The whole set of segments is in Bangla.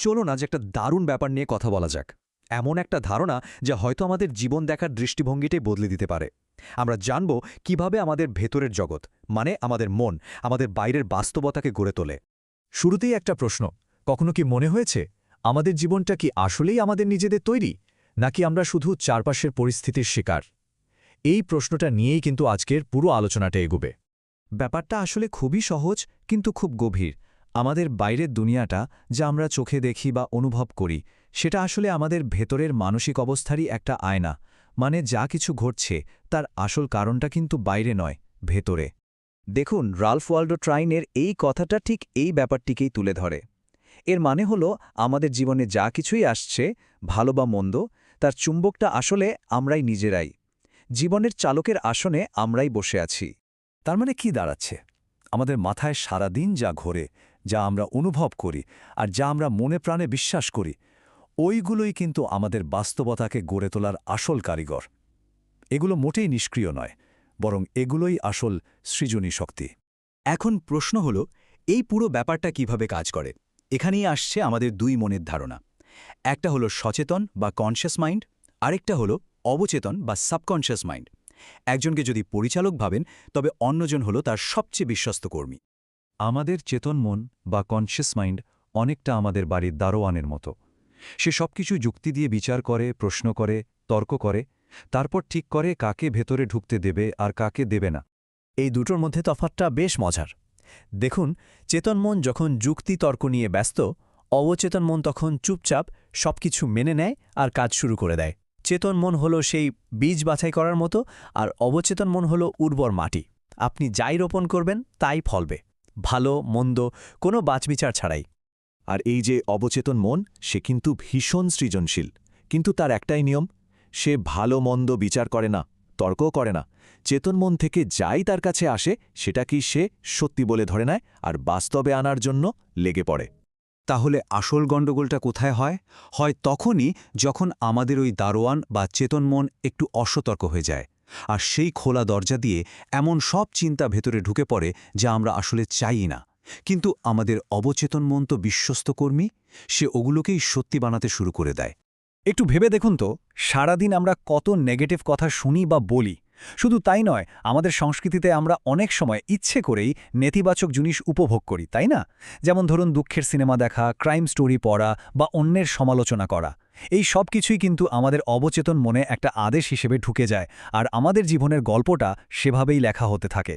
চলুন আজ একটা দারুণ ব্যাপার নিয়ে কথা বলা যাক। এমন একটা ধারণা যা হয়তো আমাদের জীবন দেখার দৃষ্টিভঙ্গিটাই বদলে দিতে পারে। আমরা জানব কিভাবে আমাদের ভেতরের জগৎ, মানে আমাদের মন, আমাদের বাইরের বাস্তবতাকে গড়ে তোলে। শুরুতেই একটা প্রশ্ন, কখনো কি মনে হয়েছে আমাদের জীবনটা কি আসলেই আমাদের নিজেদের তৈরি, নাকি আমরা শুধু চারপাশের পরিস্থিতির শিকার? এই প্রশ্নটা নিয়েই কিন্তু আজকের পুরো আলোচনাটা এগোবে। ব্যাপারটা আসলে খুবই সহজ, কিন্তু খুব গভীর। আমাদের বাইরের দুনিয়াটা যা আমরা চোখে দেখি বা অনুভব করি, সেটা আসলে আমাদের ভেতরের মানসিক অবস্থারই একটা আয়না। মানে যা কিছু ঘটছে তার আসল কারণটা কিন্তু বাইরে নয়, ভেতরে। দেখুন, রাল্ফ ওয়াল্ডো ট্রাইনের এই কথাটা ঠিক এই ব্যাপারটিকেই তুলে ধরে। এর মানে হলো আমাদের জীবনে যা কিছুই আসছে, ভালো বা মন্দ, তার চুম্বকটা আসলে আমরাই নিজেরাই। জীবনের চালকের আসনে আমরাই বসে আছি। তার মানে কি দাঁড়াচ্ছে? আমাদের মাথায় সারাদিন যা ঘোরে, যা আমরা অনুভব করি আর যা আমরা মনে প্রাণে বিশ্বাস করি, ওইগুলোই কিন্তু আমাদের বাস্তবতাকে গড়ে তোলার আসল কারিগর। এগুলো মোটেই নিষ্ক্রিয় নয়, বরং এগুলোই আসল সৃজনী শক্তি। এখন প্রশ্ন হলো, এই পুরো ব্যাপারটা কিভাবে কাজ করে? এখানেই আসছে আমাদের দুই মনের ধারণা। একটা হলো সচেতন বা কনশিয়াস মাইন্ড, আরেকটা হলো অবচেতন বা সাবকনশিয়াস মাইন্ড। একজনকে যদি পরিচালক ভাবেন, তবে অন্যজন হলো তার সবচেয়ে বিশ্বস্ত কর্মী। আমাদের চেতন মন বা কনশিয়াস মাইন্ড অনেকটা আমাদের বাড়ির দারোয়ানের মতো। সে সবকিছু যুক্তি দিয়ে বিচার করে, প্রশ্ন করে, তর্ক করে, তারপর ঠিক করে কাকে ভেতরে ঢুকতে দেবে আর কাকে দেবে না। এই দুটোর মধ্যে তফাৎটা বেশ মজার। দেখুন, চেতন মন যখন যুক্তি তর্ক নিয়ে ব্যস্ত, অবচেতন মন তখন চুপচাপ সবকিছু মেনে নেয় আর কাজ শুরু করে দেয়। চেতন মন হলো সেই বীজ বাছাই করার মতো, আর অবচেতন মন হলো উর্বর মাটি। আপনি যাই রোপণ করবেন তাই ফলবে, ভালো মন্দ, কোনো বাছবিচার ছাড়াই। আর এই যে অবচেতন মন, সে কিন্তু ভীষণ সৃজনশীল। কিন্তু তার একটাই নিয়ম, সে ভালো মন্দ বিচার করে না, তর্কও করে না। চেতন মন থেকে যাই তার কাছে আসে সেটাকেই সে সত্যি বলে ধরে নেয় আর বাস্তবে আনার জন্য লেগে পড়ে। তাহলে আসল গণ্ডগোলটা কোথায় হয়? হয় তখনই যখন আমাদের ওই দারোয়ান বা চেতন মন একটু অসতর্ক হয়ে যায়, আর সেই খোলা দরজা দিয়ে এমন সব চিন্তা ভেতরে ঢুকে পড়ে যা আমরা আসলে চাই না। কিন্তু আমাদের অবচেতন মন তো বিশ্বস্ত কর্মী, সে ওগুলোকেই সত্যি বানাতে শুরু করে দেয়। একটু ভেবে দেখুন তো, সারাদিন আমরা কত নেগেটিভ কথা শুনি বা বলি। শুধু তাই নয়, আমাদের সংস্কৃতিতে আমরা অনেক সময় ইচ্ছে করেই নেতিবাচক জিনিস উপভোগ করি, তাই না? যেমন ধরুন, দুঃখের সিনেমা দেখা, ক্রাইম স্টোরি পড়া বা অন্যের সমালোচনা করা। এই সব কিছুই কিন্তু আমাদের অবচেতন মনে একটা আদেশ হিসেবে ঢুকে যায়, আর আমাদের জীবনের গল্পটা সেভাবেই লেখা হতে থাকে।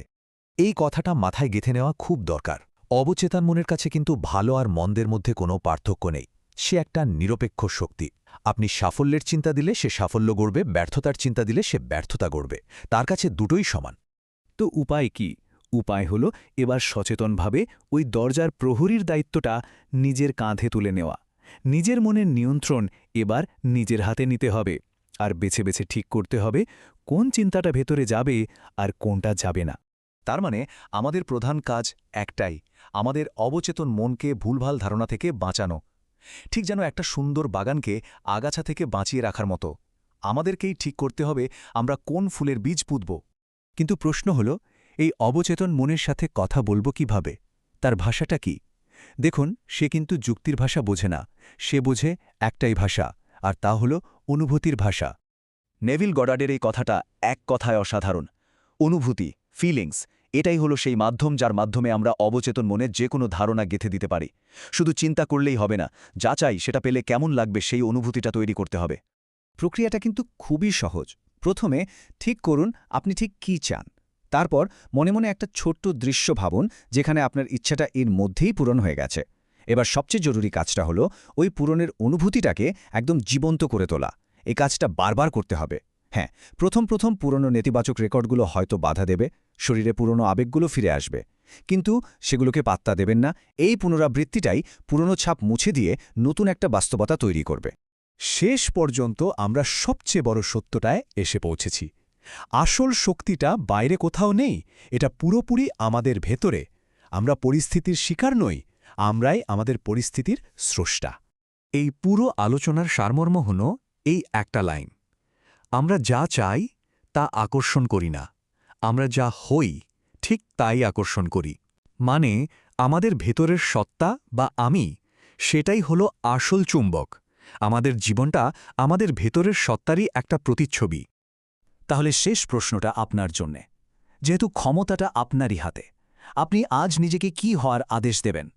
এই কথাটা মাথায় গেঁথে নেওয়া খুব দরকার। অবচেতন মনের কাছে কিন্তু ভালো আর মন্দের মধ্যে কোনো পার্থক্য নেই। সে একটা নিরপেক্ষ শক্তি। আপনি সাফল্যের চিন্তা দিলে সে সাফল্য গড়বে, ব্যর্থতার চিন্তা দিলে সে ব্যর্থতা গড়বে। তার কাছে দুটোই সমান। তো উপায় কি? উপায় হলো এবার সচেতনভাবে ওই দরজার প্রহরীর দায়িত্বটা নিজের কাঁধে তুলে নেওয়া। নিজের মনের নিয়ন্ত্রণ এবার নিজের হাতে নিতে হবে, আর বেছে বেছে ঠিক করতে হবে কোন চিন্তাটা ভেতরে যাবে আর কোনটা যাবে না। তার মানে আমাদের প্রধান কাজ একটাই, আমাদের অবচেতন মনকে ভুলভাল ধারণা থেকে বাঁচানো। ঠিক যেন একটা সুন্দর বাগানকে আগাছা থেকে বাঁচিয়ে রাখার মতো আমাদেরকেই ঠিক করতে হবে আমরা কোন ফুলের বীজ পুঁতব। কিন্তু প্রশ্ন হল, এই অবচেতন মনের সাথে কথা বলব কিভাবে? তার ভাষাটা কি? দেখুন, সে কিন্তু যুক্তির ভাষা বোঝে না, সে বোঝে একটাই ভাষা, আর তা হল অনুভূতির ভাষা। নেভিল গডার্ডের এই কথাটা এক কথায় অসাধারণ। অনুভূতি, ফিলিংস, এটাই হলো সেই মাধ্যম যার মাধ্যমে আমরা অবচেতন মনে যে কোনো ধারণা গেঁথে দিতে পারি। শুধু চিন্তা করলেই হবে না, যা চাই সেটা পেলে কেমন লাগবে সেই অনুভূতিটা তৈরি করতে হবে। প্রক্রিয়াটা কিন্তু খুবই সহজ। প্রথমে ঠিক করুন আপনি ঠিক কী চান। তারপর মনে মনে একটা ছোট্ট দৃশ্য ভাবুন যেখানে আপনার ইচ্ছাটা এর মধ্যেই পূরণ হয়ে গেছে। এবার সবচেয়ে জরুরি কাজটা হলো ওই পূরণের অনুভূতিটাকে একদম জীবন্ত করে তোলা। এই কাজটা বারবার করতে হবে। হ্যাঁ, প্রথম প্রথম পুরনো নেতিবাচক রেকর্ডগুলো হয়তো বাধা দেবে, শরীরে পুরনো আবেগগুলো ফিরে আসবে, কিন্তু সেগুলোকে পাত্তা দেবেন না। এই পুনরাবৃত্তিটাই পুরনো ছাপ মুছে দিয়ে নতুন একটা বাস্তবতা তৈরি করবে। শেষ পর্যন্ত আমরা সবচেয়ে বড় সত্যটায় এসে পৌঁছেছি। আসল শক্তিটা বাইরে কোথাও নেই, এটা পুরোপুরি আমাদের ভেতরে। আমরা পরিস্থিতির শিকার নই, আমরাই আমাদের পরিস্থিতির স্রষ্টা। এই পুরো আলোচনার সারমর্ম হল এই একটা লাইন: আমরা যা চাই তা আকর্ষণ করি না, আমরা যা হই ঠিক তাই আকর্ষণ করি। মানে আমাদের ভেতরের সত্তা বা আমি, সেটাই হলো আসল চুম্বক। আমাদের জীবনটা আমাদের ভেতরের সত্তারই একটা প্রতিচ্ছবি। তাহলে শেষ প্রশ্নটা আপনার জন্যে। যেহেতু ক্ষমতাটা আপনারই হাতে, আপনি আজ নিজেকে কি হওয়ার আদেশ দেবেন?